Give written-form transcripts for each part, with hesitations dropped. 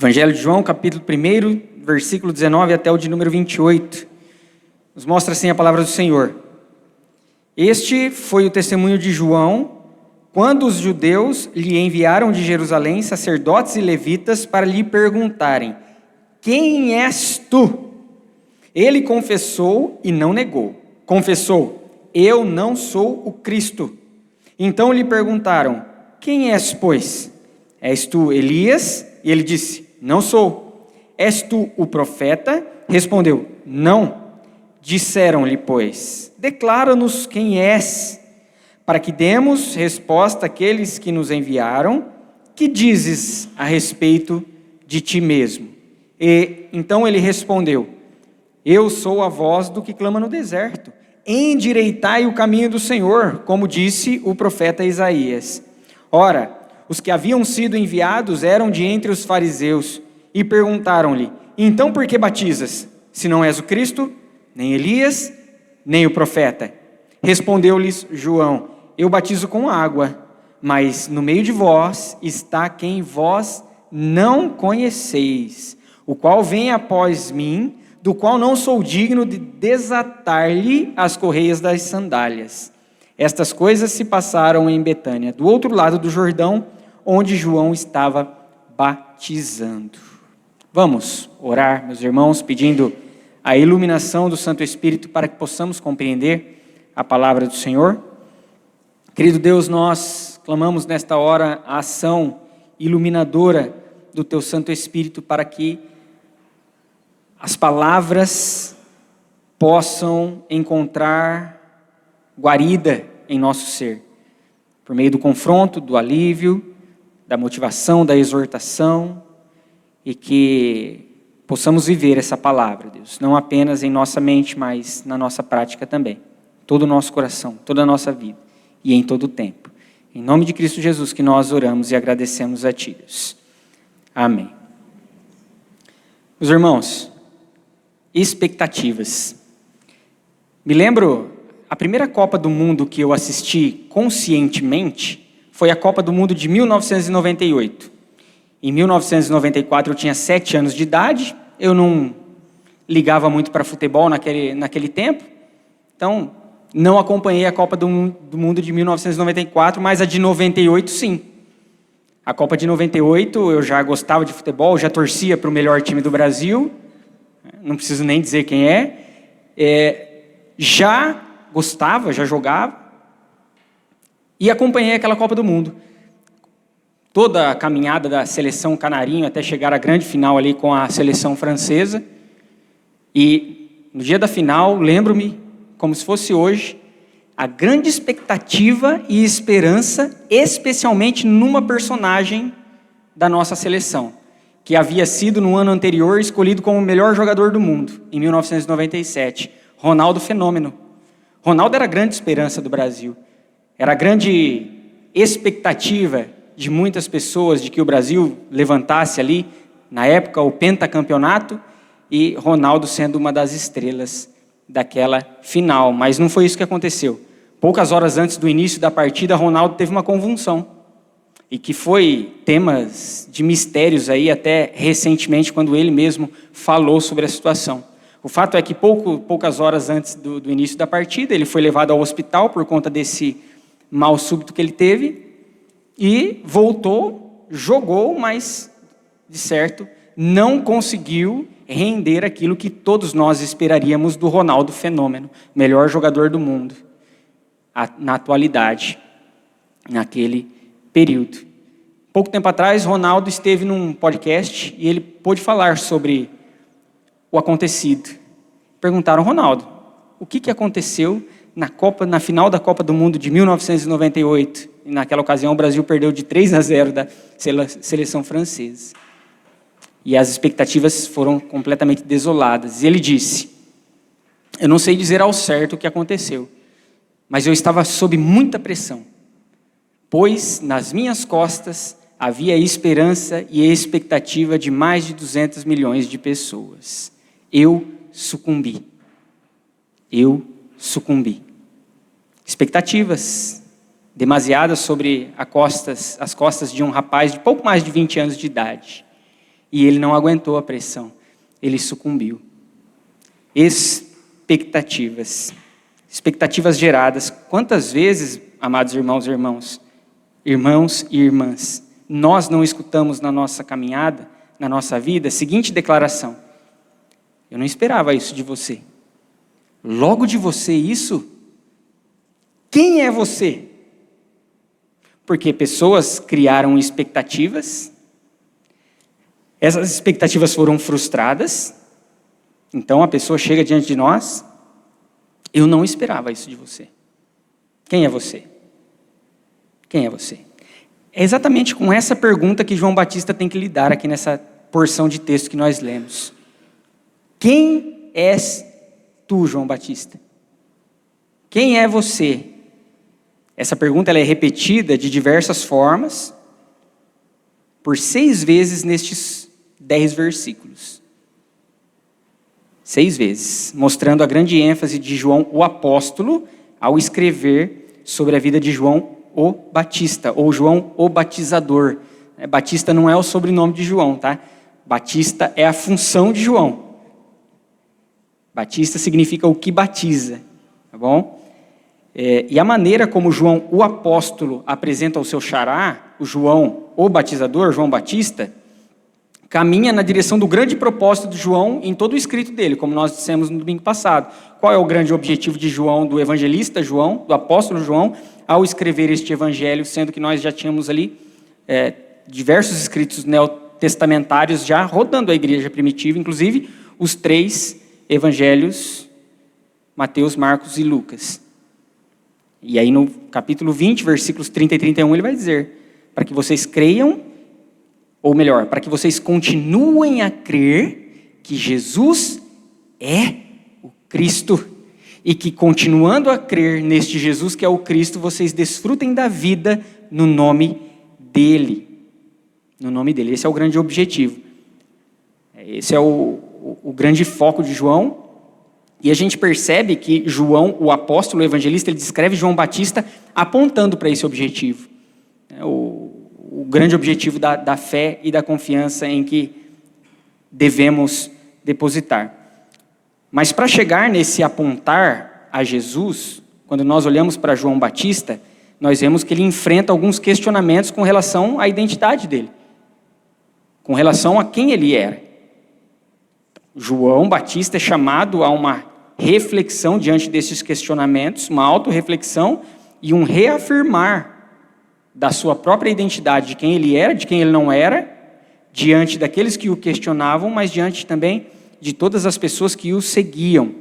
Evangelho de João, capítulo 1, versículo 19 até o de número 28, nos mostra assim a palavra do Senhor. Este foi o testemunho de João, quando os judeus lhe enviaram de Jerusalém sacerdotes e levitas para lhe perguntarem: quem és tu? Ele confessou e não negou. Confessou: eu não sou o Cristo. Então lhe perguntaram: quem és, pois? És tu Elias? E ele disse: não sou. És tu o profeta? Respondeu: não. Disseram-lhe, pois: declara-nos quem és, para que demos resposta àqueles que nos enviaram. Que dizes a respeito de ti mesmo? E então ele respondeu: eu sou a voz do que clama no deserto. Endireitai o caminho do Senhor, como disse o profeta Isaías. Ora, os que haviam sido enviados eram de entre os fariseus, e perguntaram-lhe: então por que batizas, se não és o Cristo, nem Elias, nem o profeta? Respondeu-lhes João: eu batizo com água, mas no meio de vós está quem vós não conheceis, o qual vem após mim, do qual não sou digno de desatar-lhe as correias das sandálias. Estas coisas se passaram em Betânia, do outro lado do Jordão, onde João estava batizando. Vamos orar, meus irmãos, pedindo a iluminação do Santo Espírito para que possamos compreender a palavra do Senhor. Querido Deus, nós clamamos nesta hora a ação iluminadora do Teu Santo Espírito para que as palavras possam encontrar guarida em nosso ser, por meio do confronto, do alívio, da motivação, da exortação, e que possamos viver essa palavra, Deus, não apenas em nossa mente, mas na nossa prática também, todo o nosso coração, toda a nossa vida e em todo o tempo. Em nome de Cristo Jesus que nós oramos e agradecemos a Ti, Deus. Amém. Meus irmãos, expectativas. Me lembro, a primeira Copa do Mundo que eu assisti conscientemente foi a Copa do Mundo de 1998. Em 1994 eu tinha 7 anos de idade, eu não ligava muito para futebol naquele tempo, então não acompanhei a Copa do Mundo de 1994, mas a de 98 sim. A Copa de 98 eu já gostava de futebol, já torcia para o melhor time do Brasil, não preciso nem dizer quem já gostava, já jogava, e acompanhei aquela Copa do Mundo. Toda a caminhada da seleção canarinho até chegar à grande final ali com a seleção francesa. E no dia da final, lembro-me, como se fosse hoje, a grande expectativa e esperança, especialmente numa personagem da nossa seleção, que havia sido no ano anterior escolhido como o melhor jogador do mundo, em 1997, Ronaldo Fenômeno. Ronaldo era a grande esperança do Brasil, era a grande expectativa de muitas pessoas de que o Brasil levantasse ali, na época, o pentacampeonato, e Ronaldo sendo uma das estrelas daquela final. Mas não foi isso que aconteceu. Poucas horas antes do início da partida, Ronaldo teve uma convulsão, e que foi temas de mistérios aí até recentemente, quando ele mesmo falou sobre a situação. O fato é que poucas horas antes do início da partida, ele foi levado ao hospital por conta desse mal súbito que ele teve, e voltou, jogou, mas, de certo, não conseguiu render aquilo que todos nós esperaríamos do Ronaldo Fenômeno, melhor jogador do mundo, na atualidade, naquele período. Pouco tempo atrás, Ronaldo esteve num podcast e ele pôde falar sobre o acontecido. Perguntaram: Ronaldo, o que aconteceu na final da Copa do Mundo de 1998? E naquela ocasião o Brasil perdeu de 3-0 da seleção francesa. E as expectativas foram completamente desoladas. E ele disse: eu não sei dizer ao certo o que aconteceu, mas eu estava sob muita pressão, pois nas minhas costas havia esperança e expectativa de mais de 200 milhões de pessoas. Eu sucumbi. Expectativas demasiadas sobre as costas de um rapaz de pouco mais de 20 anos de idade. e ele não aguentou a pressão, ele sucumbiu. Expectativas geradas. Quantas vezes, amados irmãos e irmãs, nós não escutamos na nossa caminhada, na nossa vida, a seguinte declaração: eu não esperava isso de você. Logo de você isso? Quem é você? Porque pessoas criaram expectativas, essas expectativas foram frustradas, então a pessoa chega diante de nós: eu não esperava isso de você. Quem é você? Quem é você? É exatamente com essa pergunta que João Batista tem que lidar aqui nessa porção de texto que nós lemos. Quem és tu, João Batista? Quem é você? Essa pergunta ela é repetida de diversas formas, por 6 vezes nestes 10 versículos. 6 vezes, mostrando a grande ênfase de João o apóstolo ao escrever sobre a vida de João o Batista, ou João o Batizador. Batista não é o sobrenome de João, tá? Batista é a função de João. Batista significa o que batiza, tá bom? E a maneira como João o apóstolo apresenta o seu xará, o João o Batizador, João Batista, caminha na direção do grande propósito de João em todo o escrito dele, como nós dissemos no domingo passado. Qual é o grande objetivo de João, do evangelista João, do apóstolo João, ao escrever este evangelho, sendo que nós já tínhamos ali diversos escritos neotestamentários já rodando a igreja primitiva, inclusive os 3 evangelhos, Mateus, Marcos e Lucas. E aí no capítulo 20, versículos 30 e 31, ele vai dizer: para que vocês creiam, ou melhor, para que vocês continuem a crer que Jesus é o Cristo, e que continuando a crer neste Jesus que é o Cristo, vocês desfrutem da vida no nome dele. No nome dele. Esse é o grande objetivo. Esse é o grande foco de João. E a gente percebe que João, o apóstolo, o evangelista, ele descreve João Batista apontando para esse objetivo. O grande objetivo da fé e da confiança em que devemos depositar. Mas para chegar nesse apontar a Jesus, quando nós olhamos para João Batista, nós vemos que ele enfrenta alguns questionamentos com relação à identidade dele, com relação a quem ele era. João Batista é chamado a uma reflexão diante desses questionamentos, uma autorreflexão e um reafirmar da sua própria identidade, de quem ele era, de quem ele não era, diante daqueles que o questionavam, mas diante também de todas as pessoas que o seguiam.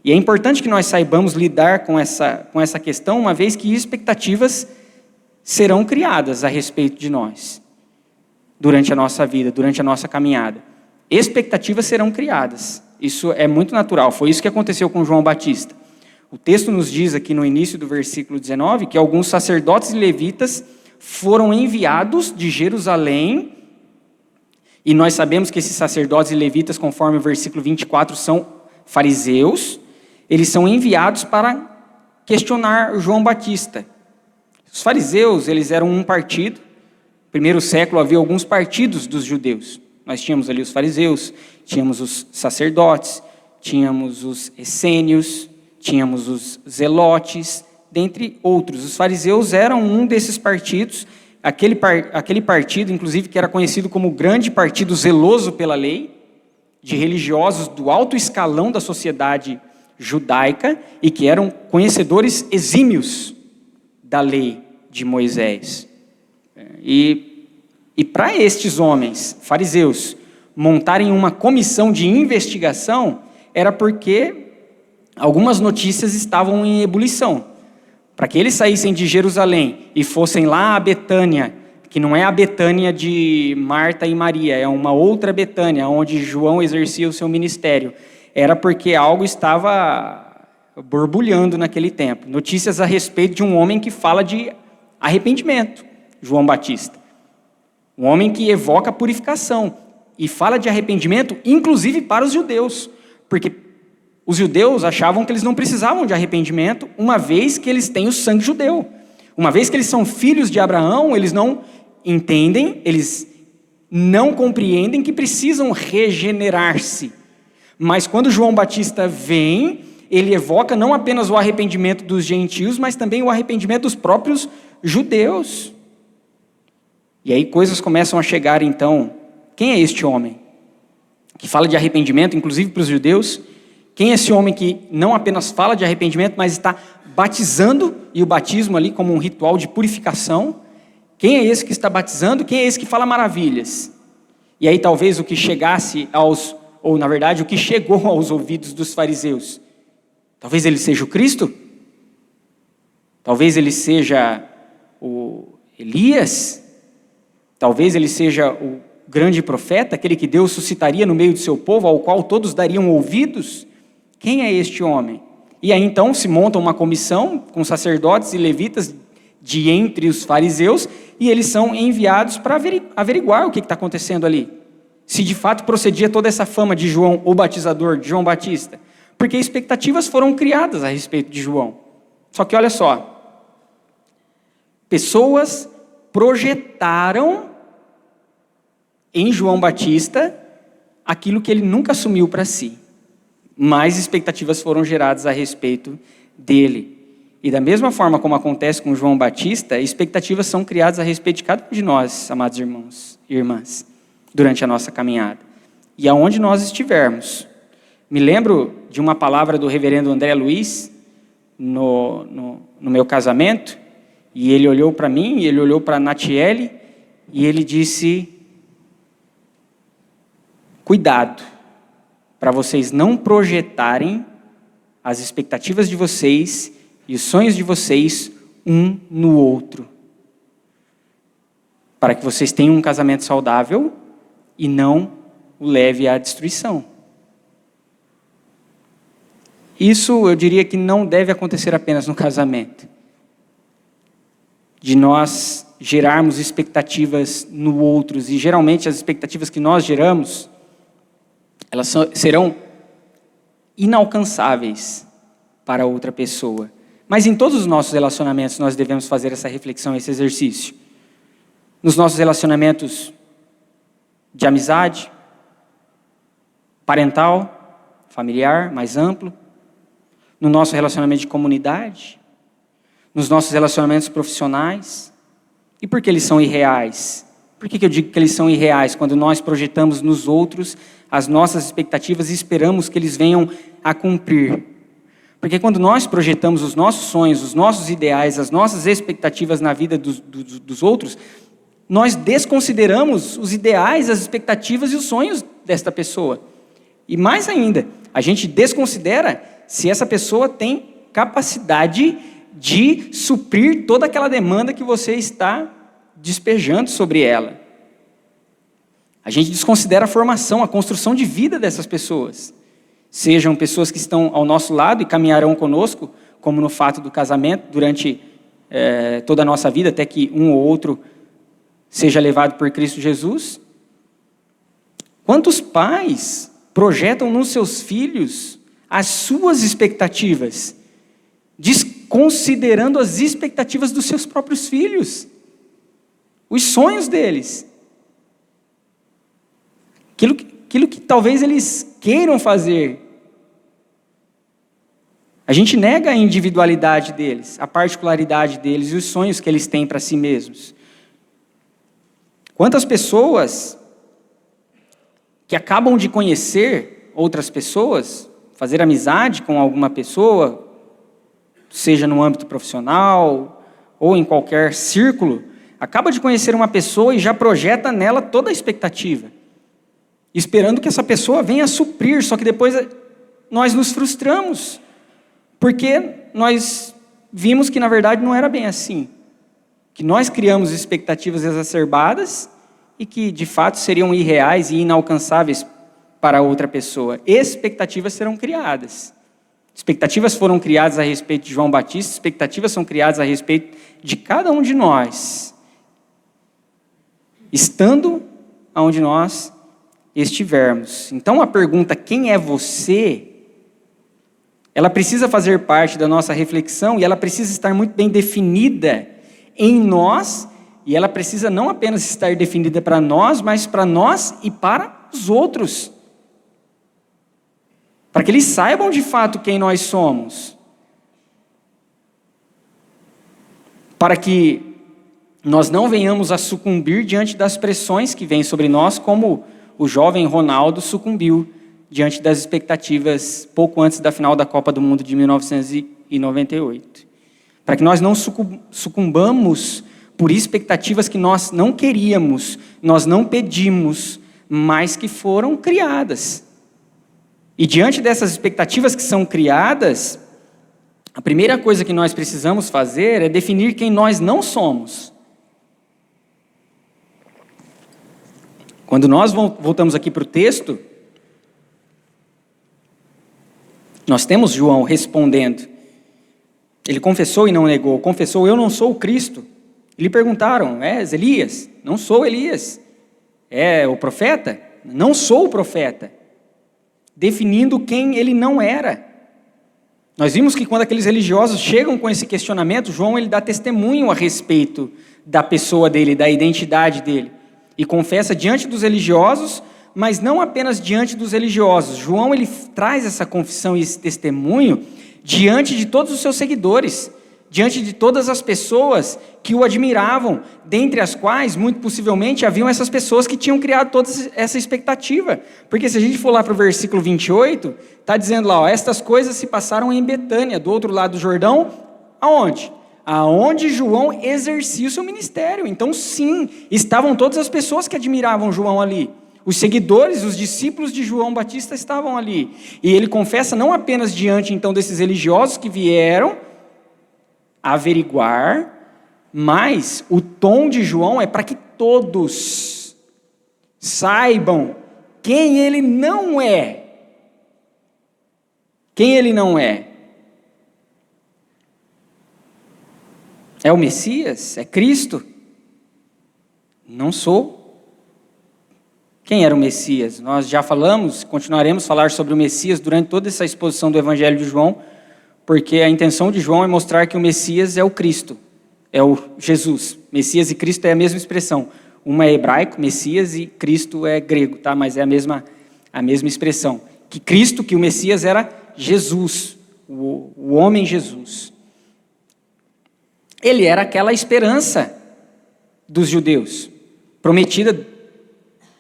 E é importante que nós saibamos lidar com essa questão, uma vez que expectativas serão criadas a respeito de nós, durante a nossa vida, durante a nossa caminhada. Expectativas serão criadas, isso é muito natural, foi isso que aconteceu com João Batista. O texto nos diz aqui no início do versículo 19, que alguns sacerdotes e levitas foram enviados de Jerusalém, e nós sabemos que esses sacerdotes e levitas, conforme o versículo 24, são fariseus. Eles são enviados para questionar João Batista. Os fariseus, eles eram um partido. No primeiro século havia alguns partidos dos judeus. Nós tínhamos ali os fariseus, tínhamos os sacerdotes, tínhamos os essênios, tínhamos os zelotes, dentre outros. Os fariseus eram um desses partidos, aquele partido, inclusive, que era conhecido como o grande partido zeloso pela lei, de religiosos do alto escalão da sociedade judaica e que eram conhecedores exímios da lei de Moisés. E para estes homens, fariseus, montarem uma comissão de investigação, era porque algumas notícias estavam em ebulição. Para que eles saíssem de Jerusalém e fossem lá a Betânia, que não é a Betânia de Marta e Maria, é uma outra Betânia, onde João exercia o seu ministério, era porque algo estava borbulhando naquele tempo. Notícias a respeito de um homem que fala de arrependimento, João Batista. Um homem que evoca a purificação e fala de arrependimento, inclusive para os judeus, porque os judeus achavam que eles não precisavam de arrependimento, uma vez que eles têm o sangue judeu. Uma vez que eles são filhos de Abraão, eles não entendem, eles não compreendem que precisam regenerar-se. Mas quando João Batista vem, ele evoca não apenas o arrependimento dos gentios, mas também o arrependimento dos próprios judeus. E aí coisas começam a chegar então. Quem é este homem que fala de arrependimento, inclusive para os judeus? Quem é esse homem que não apenas fala de arrependimento, mas está batizando, e o batismo ali como um ritual de purificação? Quem é esse que está batizando? Quem é esse que fala maravilhas? E aí talvez o que chegasse ou na verdade o que chegou aos ouvidos dos fariseus, talvez ele seja o Cristo? Talvez ele seja o Elias? Talvez ele seja o grande profeta, aquele que Deus suscitaria no meio do seu povo, ao qual todos dariam ouvidos? Quem é este homem? E aí então se monta uma comissão com sacerdotes e levitas de entre os fariseus, e eles são enviados para averiguar o que está acontecendo ali. Se de fato procedia toda essa fama de João o Batizador, de João Batista. Porque expectativas foram criadas a respeito de João. Só que olha só, pessoas projetaram em João Batista aquilo que ele nunca assumiu para si. Mais expectativas foram geradas a respeito dele. E da mesma forma como acontece com João Batista, expectativas são criadas a respeito de cada um de nós, amados irmãos e irmãs, durante a nossa caminhada. E aonde nós estivermos. Me lembro de uma palavra do reverendo André Luiz, no meu casamento, e ele olhou para mim, e ele olhou para a Natiele, e ele disse: cuidado, para vocês não projetarem as expectativas de vocês e os sonhos de vocês um no outro, para que vocês tenham um casamento saudável e não o leve à destruição. Isso eu diria que não deve acontecer apenas no casamento, de nós gerarmos expectativas no outro, e geralmente as expectativas que nós geramos, elas serão inalcançáveis para outra pessoa. Mas em todos os nossos relacionamentos nós devemos fazer essa reflexão, esse exercício. Nos nossos relacionamentos de amizade, parental, familiar, mais amplo, no nosso relacionamento de comunidade, nos nossos relacionamentos profissionais. E por que eles são irreais? Por que eu digo que eles são irreais? Quando nós projetamos nos outros as nossas expectativas e esperamos que eles venham a cumprir. Porque quando nós projetamos os nossos sonhos, os nossos ideais, as nossas expectativas na vida dos outros, nós desconsideramos os ideais, as expectativas e os sonhos desta pessoa. E mais ainda, a gente desconsidera se essa pessoa tem capacidade de suprir toda aquela demanda que você está despejando sobre ela. A gente desconsidera a formação, a construção de vida dessas pessoas. Sejam pessoas que estão ao nosso lado e caminharão conosco, como no fato do casamento, durante toda a nossa vida, até que um ou outro seja levado por Cristo Jesus. Quantos pais projetam nos seus filhos as suas expectativas, desconsiderando as expectativas dos seus próprios filhos, os sonhos deles, aquilo que talvez eles queiram fazer. A gente nega a individualidade deles, a particularidade deles e os sonhos que eles têm para si mesmos. Quantas pessoas que acabam de conhecer outras pessoas, fazer amizade com alguma pessoa, seja no âmbito profissional ou em qualquer círculo, acaba de conhecer uma pessoa e já projeta nela toda a expectativa, esperando que essa pessoa venha a suprir, só que depois nós nos frustramos, porque nós vimos que na verdade não era bem assim, que nós criamos expectativas exacerbadas e que de fato seriam irreais e inalcançáveis para outra pessoa. Expectativas serão criadas. Expectativas foram criadas a respeito de João Batista, expectativas são criadas a respeito de cada um de nós, estando onde nós estivermos. Então a pergunta, quem é você? Ela precisa fazer parte da nossa reflexão e ela precisa estar muito bem definida em nós E ela precisa não apenas estar definida para nós, mas para nós e para os outros. Para que eles saibam de fato quem nós somos. Para que nós não venhamos a sucumbir diante das pressões que vêm sobre nós, como o jovem Ronaldo sucumbiu diante das expectativas pouco antes da final da Copa do Mundo de 1998. Para que nós não sucumbamos por expectativas que nós não queríamos, nós não pedimos, mas que foram criadas. E diante dessas expectativas que são criadas, a primeira coisa que nós precisamos fazer é definir quem nós não somos. Quando nós voltamos aqui para o texto, nós temos João respondendo. Ele confessou e não negou. Confessou, eu não sou o Cristo. E lhe perguntaram, és Elias? Não sou Elias. É o profeta? Não sou o profeta. Definindo quem ele não era. Nós vimos que quando aqueles religiosos chegam com esse questionamento, João ele dá testemunho a respeito da pessoa dele, da identidade dele. E confessa diante dos religiosos, mas não apenas diante dos religiosos. João ele traz essa confissão e esse testemunho diante de todos os seus seguidores, diante de todas as pessoas que o admiravam, dentre as quais, muito possivelmente, haviam essas pessoas que tinham criado toda essa expectativa. Porque se a gente for lá para o versículo 28, está dizendo lá, ó, estas coisas se passaram em Betânia, do outro lado do Jordão, aonde? Aonde João exercia o seu ministério. Então, sim, estavam todas as pessoas que admiravam João ali. Os seguidores, os discípulos de João Batista estavam ali. E ele confessa não apenas diante, então, desses religiosos que vieram averiguar, mas o tom de João é para que todos saibam quem ele não é. Quem ele não é. É o Messias? É Cristo? Não sou. Quem era o Messias? Nós já falamos, continuaremos a falar sobre o Messias durante toda essa exposição do Evangelho de João, porque a intenção de João é mostrar que o Messias é o Cristo, é o Jesus. Messias e Cristo é a mesma expressão. Uma é hebraico, Messias, e Cristo é grego, tá? Mas é a mesma expressão. Que Cristo, que o Messias era Jesus, o homem Jesus. Ele era aquela esperança dos judeus, prometida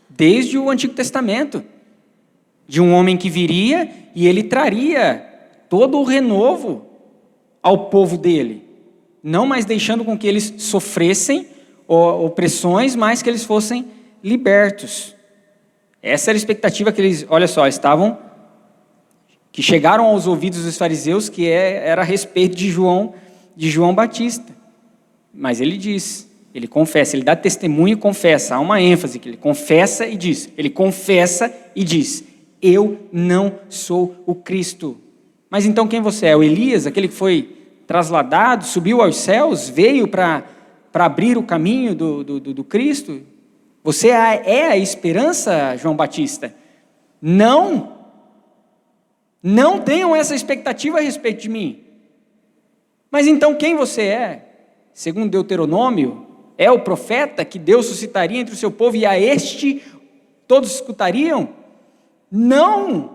desde o Antigo Testamento, de um homem que viria e ele traria todo o renovo ao povo dele, não mais deixando com que eles sofressem opressões, mas que eles fossem libertos. Essa era a expectativa que eles, olha só, que chegaram aos ouvidos dos fariseus, que era a respeito de João Batista. Mas ele diz, ele confessa, ele dá testemunho e confessa. Há uma ênfase que ele confessa e diz. Ele confessa e diz, eu não sou o Cristo. Mas então quem você é? O Elias, aquele que foi trasladado, subiu aos céus, veio para abrir o caminho do Cristo? Você é a esperança, João Batista? Não tenham essa expectativa a respeito de mim. Mas então quem você é? Segundo Deuteronômio, é o profeta que Deus suscitaria entre o seu povo e a este todos escutariam? Não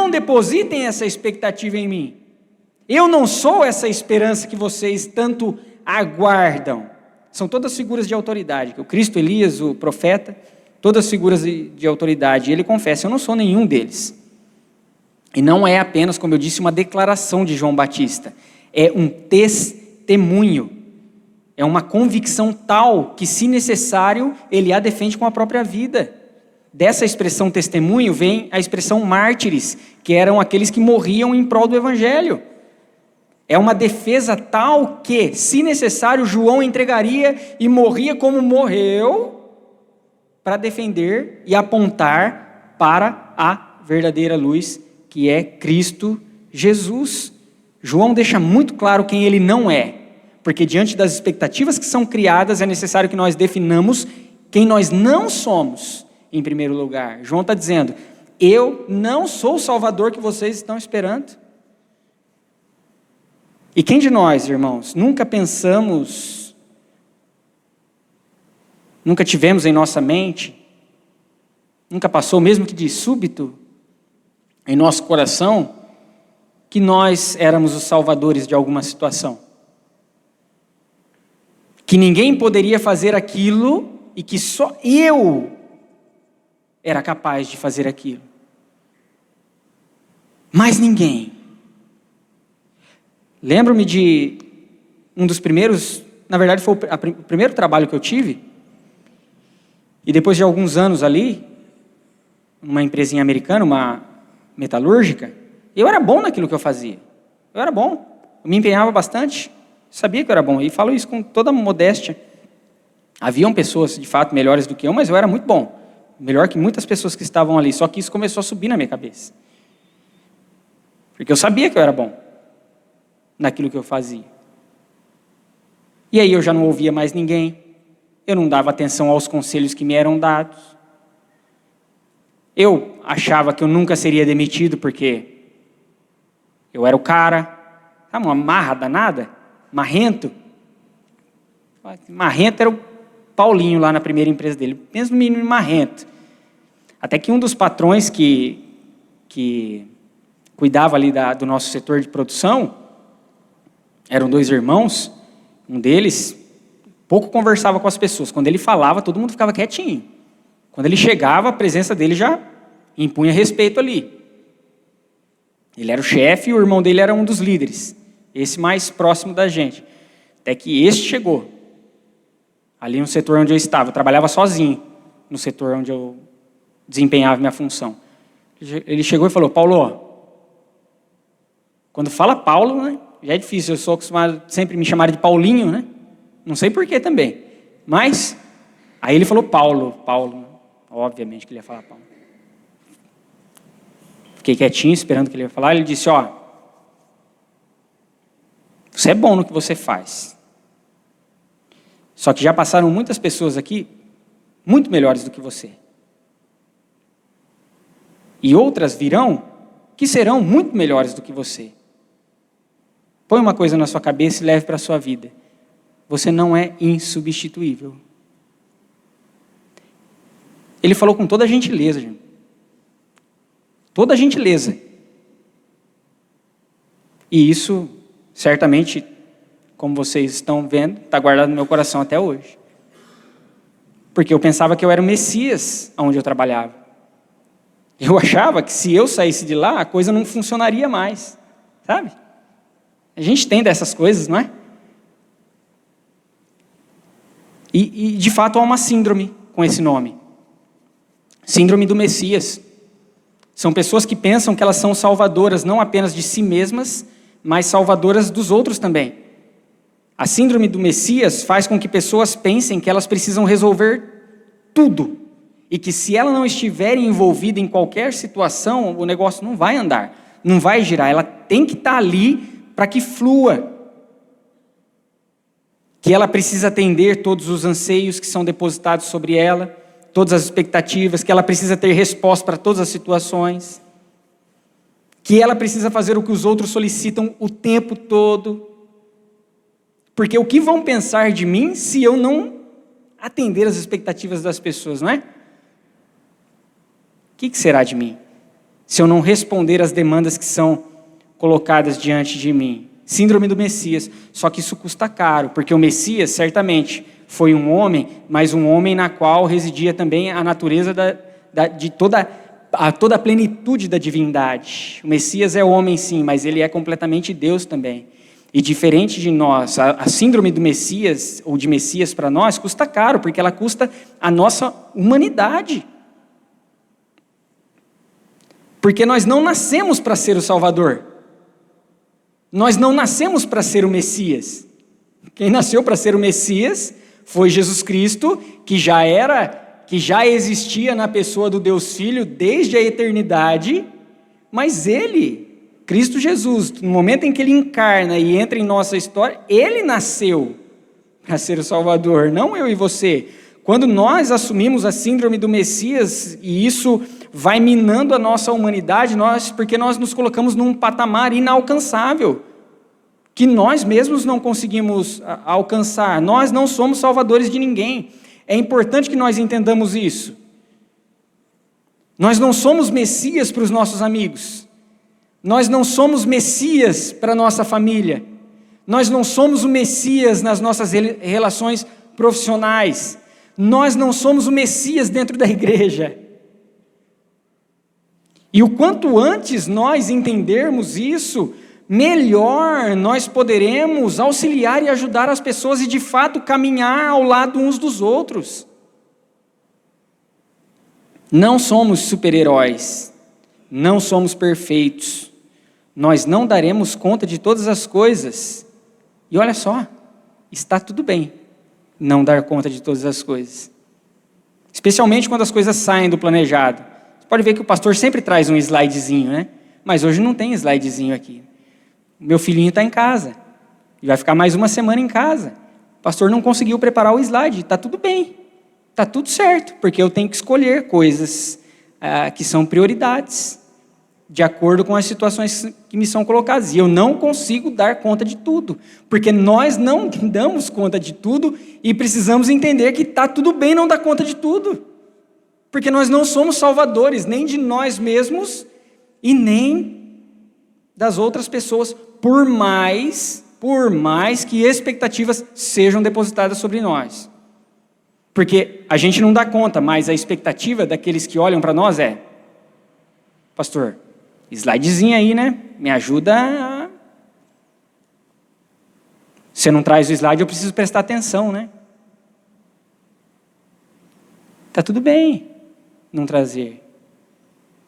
depositem essa expectativa em mim. Eu não sou essa esperança que vocês tanto aguardam. São todas figuras de autoridade, que o Cristo, Elias, o profeta, todas figuras de autoridade. E ele confessa, eu não sou nenhum deles. E não é apenas, como eu disse, uma declaração de João Batista. É um testemunho. É uma convicção tal que, se necessário, ele a defende com a própria vida. Dessa expressão testemunho vem a expressão mártires, que eram aqueles que morriam em prol do Evangelho. É uma defesa tal que, se necessário, João entregaria e morria como morreu para defender e apontar para a verdadeira luz, que é Cristo Jesus. João deixa muito claro quem ele não é, porque diante das expectativas que são criadas, é necessário que nós definamos quem nós não somos, em primeiro lugar. João está dizendo, eu não sou o Salvador que vocês estão esperando. E quem de nós, irmãos, nunca pensamos Nunca tivemos em nossa mente, nunca passou, mesmo que de súbito, em nosso coração, que nós éramos os salvadores de alguma situação. Que ninguém poderia fazer aquilo e que só eu era capaz de fazer aquilo. Mais ninguém. Lembro-me de um dos primeiros, na verdade foi o primeiro trabalho que eu tive, e depois de alguns anos ali, uma empresinha americana, uma metalúrgica, eu era bom naquilo que eu fazia. Eu era bom, eu me empenhava bastante, sabia que eu era bom, e falo isso com toda modéstia. Haviam pessoas, de fato, melhores do que eu, mas eu era muito bom. Melhor que muitas pessoas que estavam ali, só que isso começou a subir na minha cabeça. Porque eu sabia que eu era bom naquilo que eu fazia. E aí eu já não ouvia mais ninguém, eu não dava atenção aos conselhos que me eram dados. Eu achava que eu nunca seria demitido porque eu era o cara, sabe, uma marra danada, marrento. Marrento era o Paulinho lá na primeira empresa dele, mesmo menino marrento. Até que um dos patrões que cuidava ali do nosso setor de produção, eram 2 irmãos, um deles pouco conversava com as pessoas. Quando ele falava, todo mundo ficava quietinho. Quando ele chegava, a presença dele já impunha respeito ali. Ele era o chefe e o irmão dele era um dos líderes, esse mais próximo da gente. Até que este chegou, ali no setor onde eu estava. Eu trabalhava sozinho no setor onde eu desempenhava minha função. Ele chegou e falou: Paulo, quando fala Paulo, né, já é difícil, eu sou acostumado sempre me chamar de Paulinho, né? Não sei porquê também. Mas, aí ele falou Paulo, obviamente que ele ia falar Paulo. Fiquei quietinho, esperando que ele ia falar. Ele disse: você é bom no que você faz. Só que já passaram muitas pessoas aqui, muito melhores do que você. E outras virão, que serão muito melhores do que você. Põe uma coisa na sua cabeça e leve para a sua vida. Você não é insubstituível. Ele falou com toda a gentileza, gente. Toda a gentileza. E isso, certamente, como vocês estão vendo, está guardado no meu coração até hoje. Porque eu pensava que eu era o Messias onde eu trabalhava. Eu achava que se eu saísse de lá, a coisa não funcionaria mais. Sabe? A gente tem dessas coisas, não é? E de fato há uma síndrome com esse nome. Síndrome do Messias. São pessoas que pensam que elas são salvadoras não apenas de si mesmas, mas salvadoras dos outros também. A síndrome do Messias faz com que pessoas pensem que elas precisam resolver tudo. E que se ela não estiver envolvida em qualquer situação, o negócio não vai andar, não vai girar. Ela tem que estar ali para que flua. Que ela precisa atender todos os anseios que são depositados sobre ela, todas as expectativas, que ela precisa ter resposta para todas as situações, que ela precisa fazer o que os outros solicitam o tempo todo. Porque o que vão pensar de mim se eu não atender as expectativas das pessoas, não é? O que será de mim se eu não responder às demandas que são colocadas diante de mim? Síndrome do Messias, só que isso custa caro, porque o Messias certamente foi um homem, mas um homem na qual residia também a natureza de toda a plenitude da divindade. O Messias é homem sim, mas ele é completamente Deus também. E diferente de nós, a síndrome do Messias, ou de Messias para nós, custa caro, porque ela custa a nossa humanidade. Porque nós não nascemos para ser o Salvador. Nós não nascemos para ser o Messias. Quem nasceu para ser o Messias foi Jesus Cristo, que já existia na pessoa do Deus Filho desde a eternidade, mas ele, Cristo Jesus, no momento em que ele encarna e entra em nossa história, ele nasceu para ser o Salvador, não eu e você. Quando nós assumimos a síndrome do Messias, e isso vai minando a nossa humanidade, porque nós nos colocamos num patamar inalcançável, que nós mesmos não conseguimos alcançar. Nós não somos salvadores de ninguém. É importante que nós entendamos isso. Nós não somos Messias para os nossos amigos. Nós não somos Messias para a nossa família. Nós não somos o Messias nas nossas relações profissionais. Nós não somos o Messias dentro da igreja. E o quanto antes nós entendermos isso, melhor nós poderemos auxiliar e ajudar as pessoas e de fato caminhar ao lado uns dos outros. Não somos super-heróis, não somos perfeitos, nós não daremos conta de todas as coisas. E olha só, está tudo bem não dar conta de todas as coisas. Especialmente quando as coisas saem do planejado. Você pode ver que o pastor sempre traz um slidezinho, né? Mas hoje não tem slidezinho aqui. Meu filhinho está em casa, e vai ficar mais uma semana em casa. O pastor não conseguiu preparar o slide, está tudo bem, está tudo certo, porque eu tenho que escolher coisas que são prioridades, de acordo com as situações que me são colocadas. E eu não consigo dar conta de tudo, porque nós não damos conta de tudo e precisamos entender que está tudo bem não dar conta de tudo, porque nós não somos salvadores, nem de nós mesmos e nem das outras pessoas, por mais que expectativas sejam depositadas sobre nós. Porque a gente não dá conta, mas a expectativa daqueles que olham para nós é: pastor, slidezinho aí, né? Me ajuda. Você não traz o slide, eu preciso prestar atenção, né? Tá tudo bem não trazer.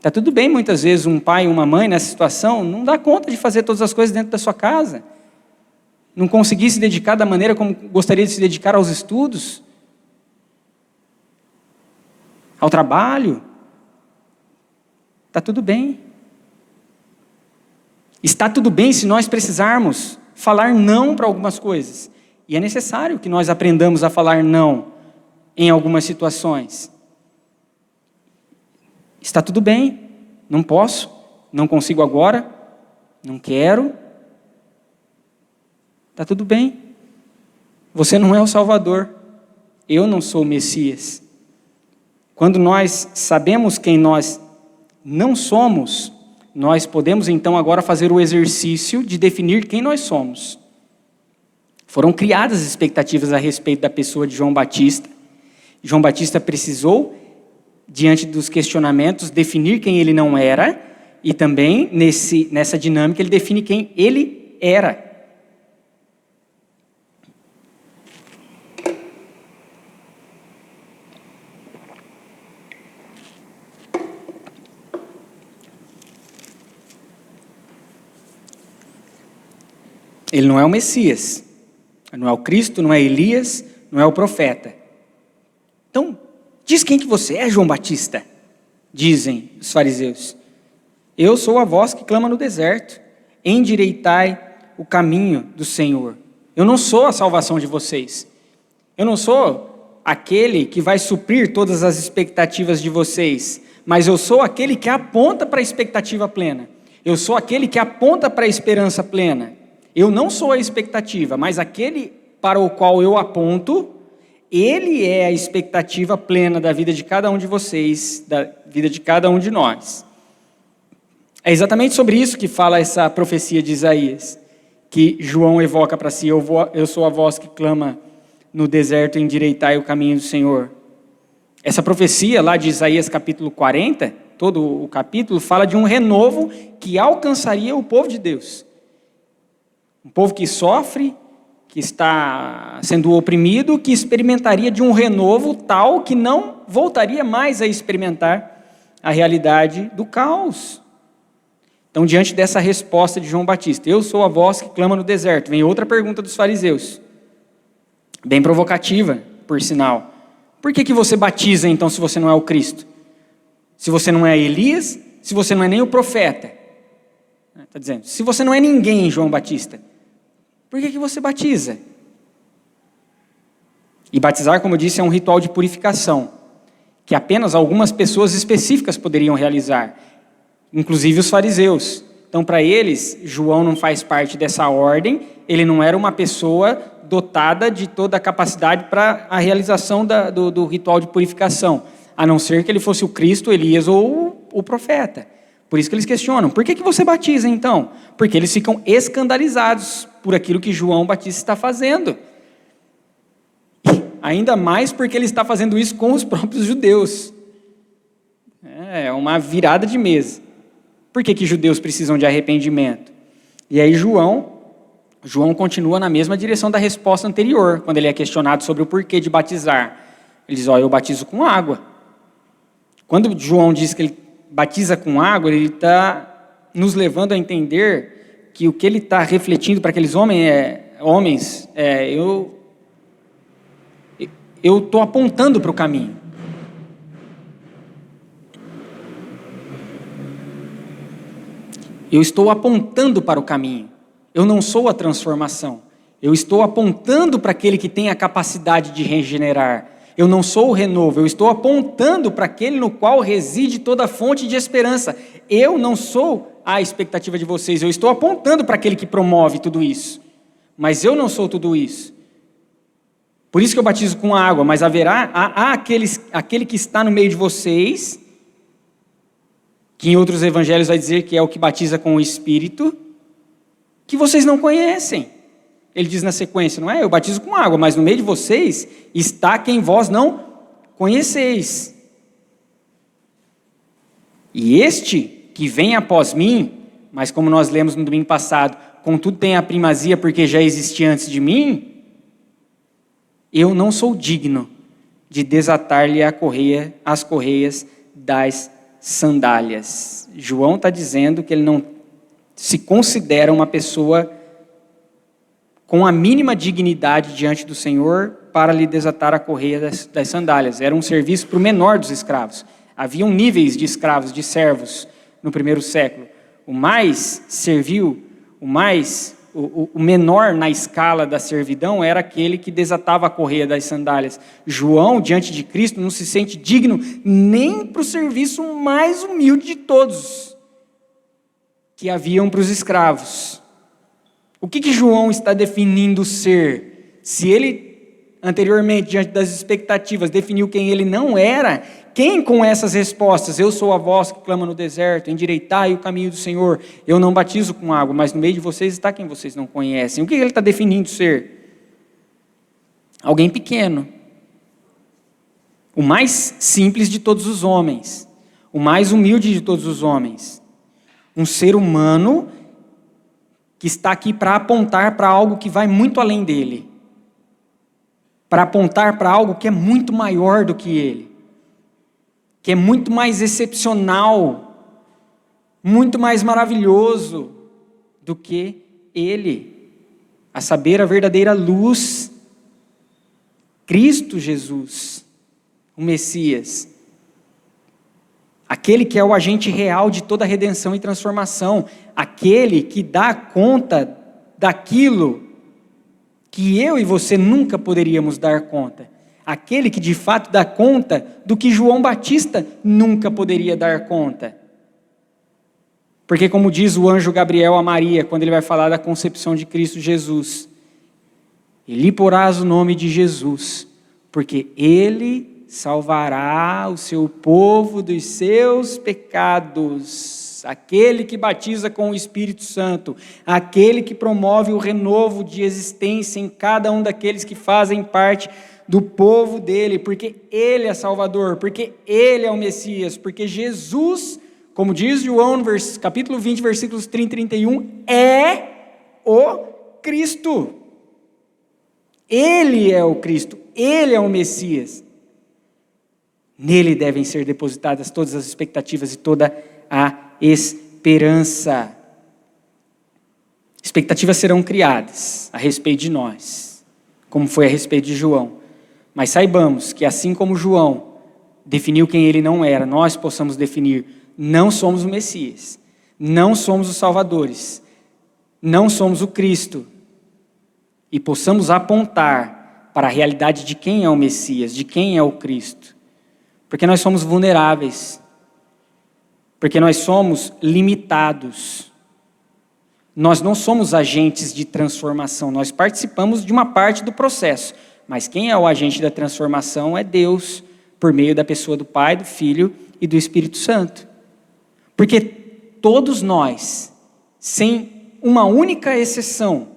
Tá tudo bem muitas vezes um pai e uma mãe nessa situação não dá conta de fazer todas as coisas dentro da sua casa. Não conseguir se dedicar da maneira como gostaria de se dedicar aos estudos, ao trabalho. Tá tudo bem. Está tudo bem se nós precisarmos falar não para algumas coisas. E é necessário que nós aprendamos a falar não em algumas situações. Está tudo bem, não posso, não consigo agora, não quero. Está tudo bem. Você não é o Salvador, eu não sou o Messias. Quando nós sabemos quem nós não somos, nós podemos então agora fazer o exercício de definir quem nós somos. Foram criadas expectativas a respeito da pessoa de João Batista. João Batista precisou, diante dos questionamentos, definir quem ele não era, e também nessa dinâmica ele define quem ele era. Ele não é o Messias, não é o Cristo, não é Elias, não é o profeta. Então, diz quem que você é, João Batista, dizem os fariseus. Eu sou a voz que clama no deserto, endireitai o caminho do Senhor. Eu não sou a salvação de vocês. Eu não sou aquele que vai suprir todas as expectativas de vocês, mas eu sou aquele que aponta para a expectativa plena. Eu sou aquele que aponta para a esperança plena. Eu não sou a expectativa, mas aquele para o qual eu aponto, ele é a expectativa plena da vida de cada um de vocês, da vida de cada um de nós. É exatamente sobre isso que fala essa profecia de Isaías, que João evoca para si: eu sou a voz que clama no deserto, endireitai o caminho do Senhor. Essa profecia lá de Isaías capítulo 40, todo o capítulo, fala de um renovo que alcançaria o povo de Deus. Um povo que sofre, que está sendo oprimido, que experimentaria de um renovo tal que não voltaria mais a experimentar a realidade do caos. Então, diante dessa resposta de João Batista, eu sou a voz que clama no deserto, vem outra pergunta dos fariseus, bem provocativa, por sinal. Por que você batiza, então, se você não é o Cristo? Se você não é Elias, se você não é nem o profeta? Está dizendo, se você não é ninguém, João Batista, por que você batiza? E batizar, como eu disse, é um ritual de purificação, que apenas algumas pessoas específicas poderiam realizar, inclusive os fariseus. Então, para eles, João não faz parte dessa ordem, ele não era uma pessoa dotada de toda a capacidade para a realização do ritual de purificação, a não ser que ele fosse o Cristo, Elias ou o profeta. Por isso que eles questionam, por que você batiza então? Porque eles ficam escandalizados por aquilo que João Batista está fazendo. Ainda mais porque ele está fazendo isso com os próprios judeus. É uma virada de mesa. Por que judeus precisam de arrependimento? E aí João continua na mesma direção da resposta anterior, quando ele é questionado sobre o porquê de batizar. Ele diz, eu batizo com água. Quando João diz que ele batiza com água, ele está nos levando a entender que o que ele está refletindo para aqueles homens, eu estou apontando para o caminho. Eu estou apontando para o caminho. Eu não sou a transformação. Eu estou apontando para aquele que tem a capacidade de regenerar. Eu não sou o renovo. Eu estou apontando para aquele no qual reside toda a fonte de esperança. Eu não sou a expectativa de vocês. Eu estou apontando para aquele que promove tudo isso. Mas eu não sou tudo isso. Por isso que eu batizo com água. Mas há aquele que está no meio de vocês, que em outros evangelhos vai dizer que é o que batiza com o Espírito, que vocês não conhecem. Ele diz na sequência, não é? Eu batizo com água, mas no meio de vocês está quem vós não conheceis. E este que vem após mim, mas como nós lemos no domingo passado, contudo tem a primazia porque já existia antes de mim, eu não sou digno de desatar-lhe as correias das sandálias. João está dizendo que ele não se considera uma pessoa com a mínima dignidade diante do Senhor para lhe desatar a correia das sandálias. Era um serviço para o menor dos escravos. Haviam níveis de escravos, de servos no primeiro século. O mais servil, o menor na escala da servidão era aquele que desatava a correia das sandálias. João, diante de Cristo, não se sente digno nem para o serviço mais humilde de todos que haviam para os escravos. O que João está definindo ser? Se ele, anteriormente, diante das expectativas, definiu quem ele não era, quem com essas respostas, eu sou a voz que clama no deserto, endireitai o caminho do Senhor, eu não batizo com água, mas no meio de vocês está quem vocês não conhecem. O que ele está definindo ser? Alguém pequeno. O mais simples de todos os homens. O mais humilde de todos os homens. Um ser humano que está aqui para apontar para algo que vai muito além dele. Para apontar para algo que é muito maior do que ele. Que é muito mais excepcional, muito mais maravilhoso do que ele. A saber, a verdadeira luz, Cristo Jesus, o Messias. Aquele que é o agente real de toda a redenção e transformação. Aquele que dá conta daquilo que eu e você nunca poderíamos dar conta. Aquele que de fato dá conta do que João Batista nunca poderia dar conta. Porque como diz o anjo Gabriel a Maria, quando ele vai falar da concepção de Cristo Jesus, e lhe porás o nome de Jesus, porque ele salvará o seu povo dos seus pecados. Aquele que batiza com o Espírito Santo, aquele que promove o renovo de existência em cada um daqueles que fazem parte do povo dele, porque ele é Salvador, porque ele é o Messias, porque Jesus, como diz João no capítulo 20, versículos 30 e 31, é o Cristo. Ele é o Cristo, ele é o Messias. Nele devem ser depositadas todas as expectativas e toda a esperança. Expectativas serão criadas a respeito de nós, como foi a respeito de João. Mas saibamos que assim como João definiu quem ele não era, nós possamos definir, não somos o Messias, não somos os Salvadores, não somos o Cristo, e possamos apontar para a realidade de quem é o Messias, de quem é o Cristo. Porque nós somos vulneráveis, porque nós somos limitados, Nós não somos agentes de transformação, nós participamos de uma parte do processo. Mas quem é o agente da transformação é Deus, por meio da pessoa do Pai, do Filho e do Espírito Santo. Porque todos nós, sem uma única exceção,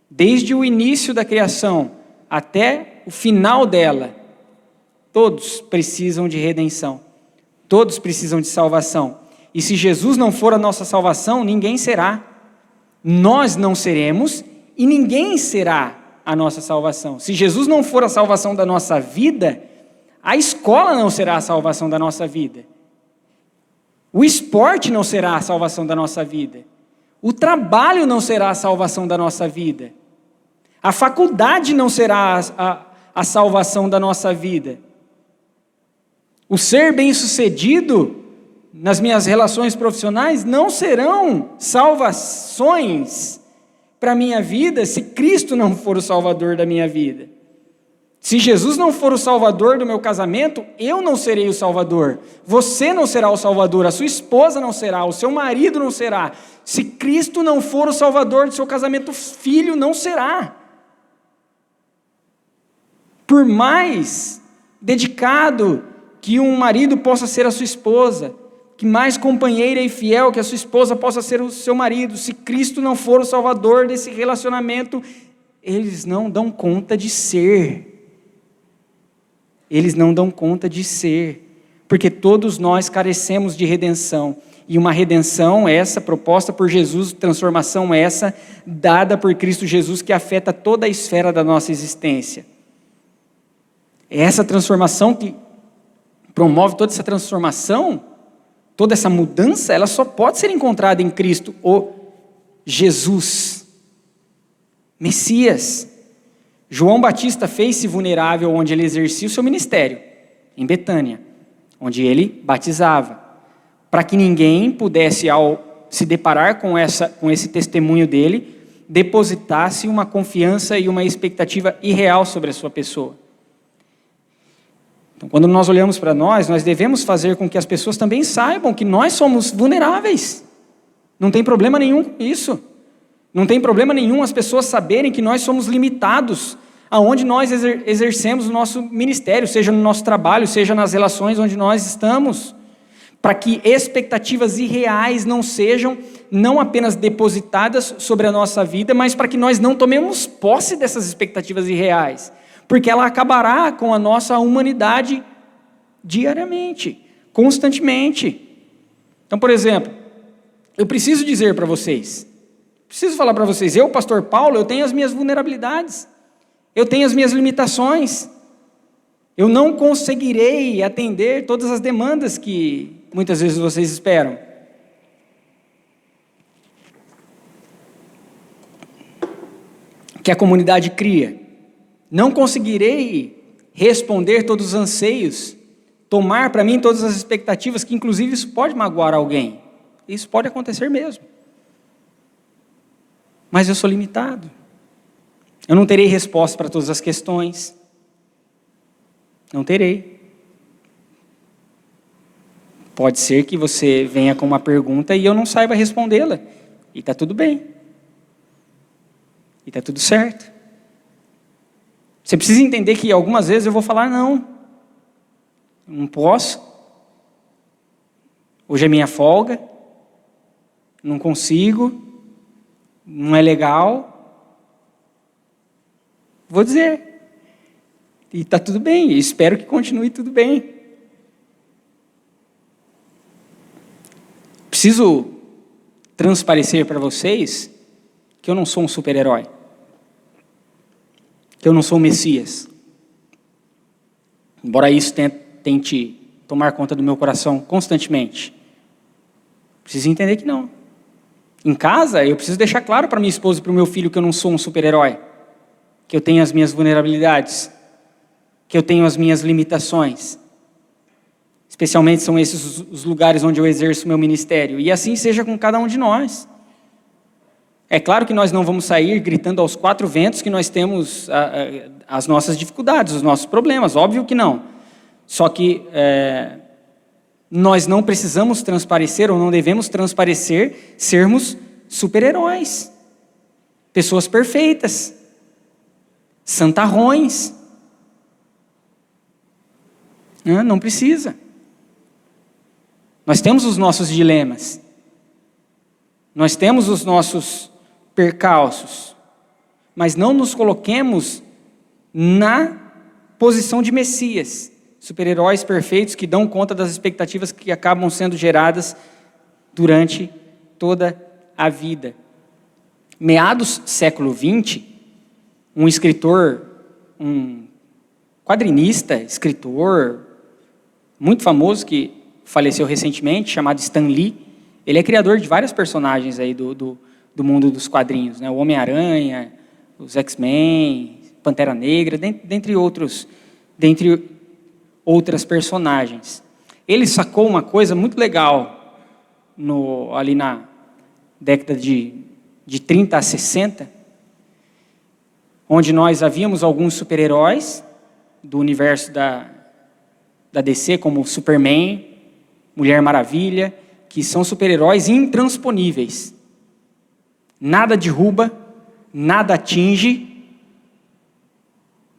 desde o início da criação até o final dela, todos precisam de redenção, todos precisam de salvação. E se Jesus não for a nossa salvação, ninguém será. Nós não seremos e ninguém será a nossa salvação. Se Jesus não for a salvação da nossa vida, a escola não será a salvação da nossa vida. O esporte não será a salvação da nossa vida. O trabalho não será a salvação da nossa vida. A faculdade não será a salvação da nossa vida. O ser bem-sucedido nas minhas relações profissionais não serão salvações para a minha vida se Cristo não for o salvador da minha vida. Se Jesus não for o salvador do meu casamento, eu não serei o salvador. Você não será o salvador, a sua esposa não será, o seu marido não será. Se Cristo não for o salvador do seu casamento, o filho não será. Por mais dedicado que um marido possa ser a sua esposa, que mais companheira e fiel que a sua esposa possa ser o seu marido, se Cristo não for o salvador desse relacionamento, eles não dão conta de ser. Eles não dão conta de ser, porque todos nós carecemos de redenção, e uma redenção essa proposta por Jesus, transformação essa dada por Cristo Jesus, que afeta toda a esfera da nossa existência. Essa transformação que promove toda essa transformação, toda essa mudança, ela só pode ser encontrada em Cristo, o Jesus, Messias. João Batista fez-se vulnerável onde ele exercia o seu ministério, em Betânia, onde ele batizava, para que ninguém pudesse, ao se deparar com esse testemunho dele, depositasse uma confiança e uma expectativa irreal sobre a sua pessoa. Então, quando nós olhamos para nós devemos fazer com que as pessoas também saibam que nós somos vulneráveis. Não tem problema nenhum com isso. Não tem problema nenhum as pessoas saberem que nós somos limitados aonde nós exercemos o nosso ministério, seja no nosso trabalho, seja nas relações onde nós estamos, para que expectativas irreais não sejam não apenas depositadas sobre a nossa vida, mas para que nós não tomemos posse dessas expectativas irreais, porque ela acabará com a nossa humanidade diariamente, constantemente. Então, por exemplo, eu preciso dizer para vocês, preciso falar para vocês, eu, pastor Paulo, eu tenho as minhas vulnerabilidades, eu tenho as minhas limitações, eu não conseguirei atender todas as demandas que muitas vezes vocês esperam. Que a comunidade cria. Não conseguirei responder todos os anseios, tomar para mim todas as expectativas, que inclusive isso pode magoar alguém. Isso pode acontecer mesmo. Mas eu sou limitado. Eu não terei resposta para todas as questões. Não terei. Pode ser que você venha com uma pergunta e eu não saiba respondê-la. E está tudo bem. E está tudo certo. Você precisa entender que algumas vezes eu vou falar não posso, hoje é minha folga, não consigo, não é legal, vou dizer, e está tudo bem, espero que continue tudo bem. Preciso transparecer para vocês que eu não sou um super-herói, que eu não sou o Messias. Embora isso tente tomar conta do meu coração constantemente. Preciso entender que não. Em casa, eu preciso deixar claro para minha esposa e para o meu filho que eu não sou um super-herói, que eu tenho as minhas vulnerabilidades, que eu tenho as minhas limitações. Especialmente são esses os lugares onde eu exerço o meu ministério. E assim seja com cada um de nós. É claro que nós não vamos sair gritando aos quatro ventos que nós temos as nossas dificuldades, os nossos problemas, óbvio que não. Só que nós não precisamos transparecer ou não devemos transparecer, sermos super-heróis, pessoas perfeitas, santarrões. Não precisa. Nós temos os nossos dilemas. Nós temos os nossos percalços. Mas não nos coloquemos na posição de Messias. Super-heróis perfeitos que dão conta das expectativas que acabam sendo geradas durante toda a vida. Meados século XX, um escritor, um quadrinista, escritor, muito famoso, que faleceu recentemente, chamado Stan Lee, ele é criador de vários personagens aí do mundo dos quadrinhos, né? O Homem-Aranha, os X-Men, Pantera Negra, dentre outras personagens. Ele sacou uma coisa muito legal ali na década de 30 a 60, onde nós havíamos alguns super-heróis do universo da DC, como Superman, Mulher Maravilha, que são super-heróis intransponíveis. Nada derruba, nada atinge.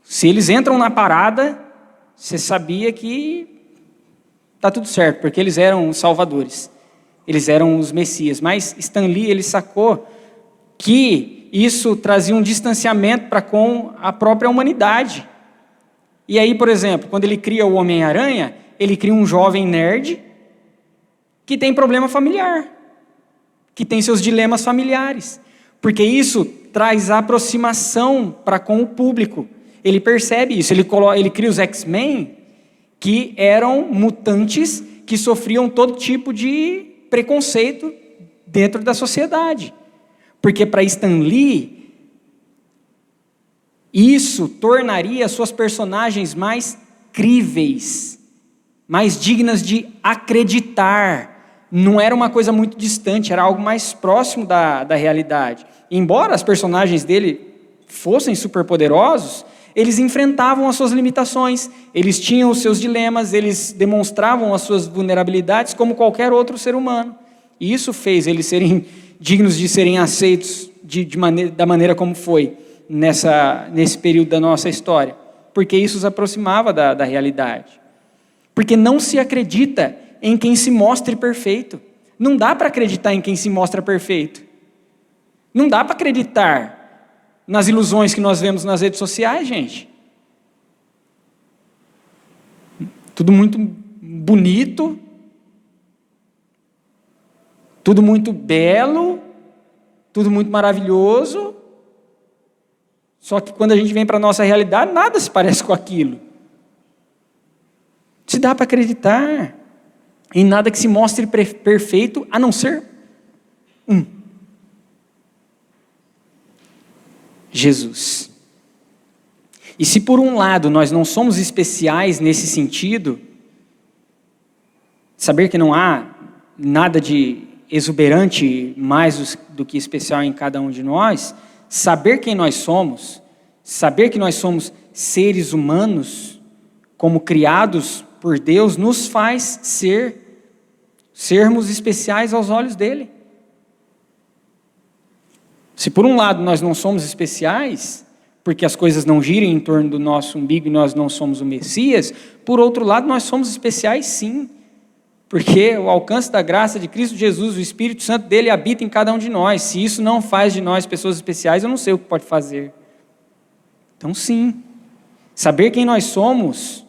Se eles entram na parada, você sabia que está tudo certo, porque eles eram os salvadores. Eles eram os messias. Mas Stan Lee, ele sacou que isso trazia um distanciamento para com a própria humanidade. E aí, por exemplo, quando ele cria o Homem-Aranha, ele cria um jovem nerd que tem problema familiar, que tem seus dilemas familiares, porque isso traz aproximação para com o público. Ele percebe isso, ele cria os X-Men, que eram mutantes que sofriam todo tipo de preconceito dentro da sociedade. Porque para Stan Lee, isso tornaria suas personagens mais críveis, mais dignas de acreditar. Não era uma coisa muito distante, era algo mais próximo da realidade. Embora as personagens dele fossem superpoderosos, eles enfrentavam as suas limitações, eles tinham os seus dilemas, eles demonstravam as suas vulnerabilidades como qualquer outro ser humano. E isso fez eles serem dignos de serem aceitos da maneira como foi nesse período da nossa história. Porque isso os aproximava da realidade. Porque não se acredita em quem se mostre perfeito. Não dá para acreditar em quem se mostra perfeito. Não dá para acreditar nas ilusões que nós vemos nas redes sociais, gente. Tudo muito bonito, tudo muito belo, tudo muito maravilhoso. Só que quando a gente vem para a nossa realidade, nada se parece com aquilo. Se dá para acreditar em nada que se mostre perfeito, a não ser Jesus. E se por um lado nós não somos especiais nesse sentido, saber que não há nada de exuberante mais do que especial em cada um de nós, saber quem nós somos, saber que nós somos seres humanos, como criados por Deus, nos faz sermos especiais aos olhos dele. Se por um lado nós não somos especiais, porque as coisas não giram em torno do nosso umbigo e nós não somos o Messias, por outro lado nós somos especiais sim, porque o alcance da graça de Cristo Jesus, o Espírito Santo dele habita em cada um de nós. Se isso não faz de nós pessoas especiais, eu não sei o que pode fazer. Então sim, saber quem nós somos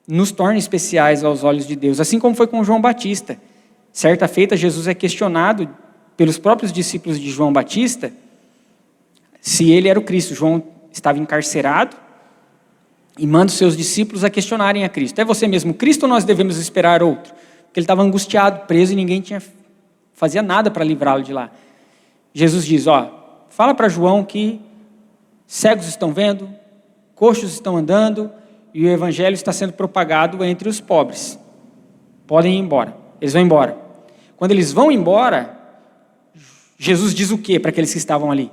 nos torna especiais aos olhos de Deus, assim como foi com João Batista. Certa feita, Jesus é questionado pelos próprios discípulos de João Batista se ele era o Cristo. João estava encarcerado e manda os seus discípulos a questionarem a Cristo. É você mesmo Cristo ou nós devemos esperar outro? Porque ele estava angustiado, preso e ninguém fazia nada para livrá-lo de lá. Jesus diz, fala para João que cegos estão vendo, coxos estão andando e o evangelho está sendo propagado entre os pobres. Podem ir embora. Eles vão embora. Quando eles vão embora, Jesus diz o quê para aqueles que estavam ali?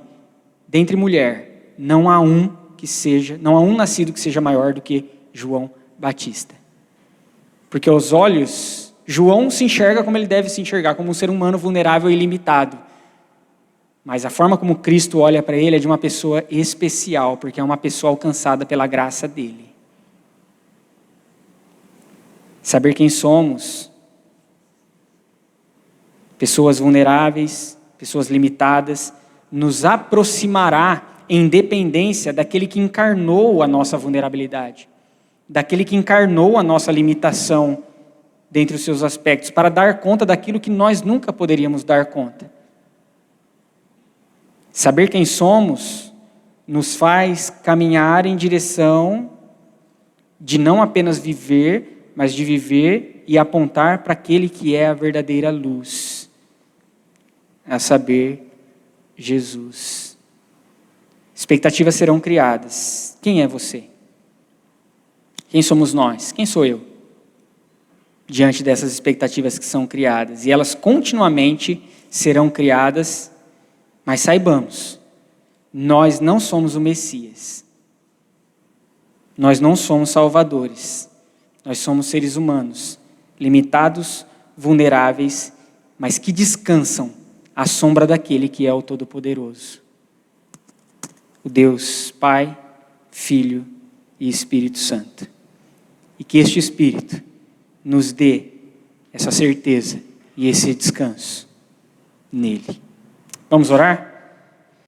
Dentre mulher, não há um nascido que seja maior do que João Batista. Porque aos olhos, João se enxerga como ele deve se enxergar, como um ser humano vulnerável e limitado. Mas a forma como Cristo olha para ele é de uma pessoa especial, porque é uma pessoa alcançada pela graça dele. Saber quem somos, pessoas vulneráveis, pessoas limitadas, nos aproximará em dependência daquele que encarnou a nossa vulnerabilidade, daquele que encarnou a nossa limitação dentre os seus aspectos, para dar conta daquilo que nós nunca poderíamos dar conta. Saber quem somos nos faz caminhar em direção de não apenas viver, mas de viver e apontar para aquele que é a verdadeira luz, a saber, Jesus. Expectativas serão criadas. Quem é você? Quem somos nós? Quem sou eu? Diante dessas expectativas que são criadas. E elas continuamente serão criadas, mas saibamos, nós não somos o Messias. Nós não somos salvadores. Nós somos seres humanos, limitados, vulneráveis, mas que descansam à sombra daquele que é o Todo-Poderoso. O Deus Pai, Filho e Espírito Santo. E que este Espírito nos dê essa certeza e esse descanso nele. Vamos orar?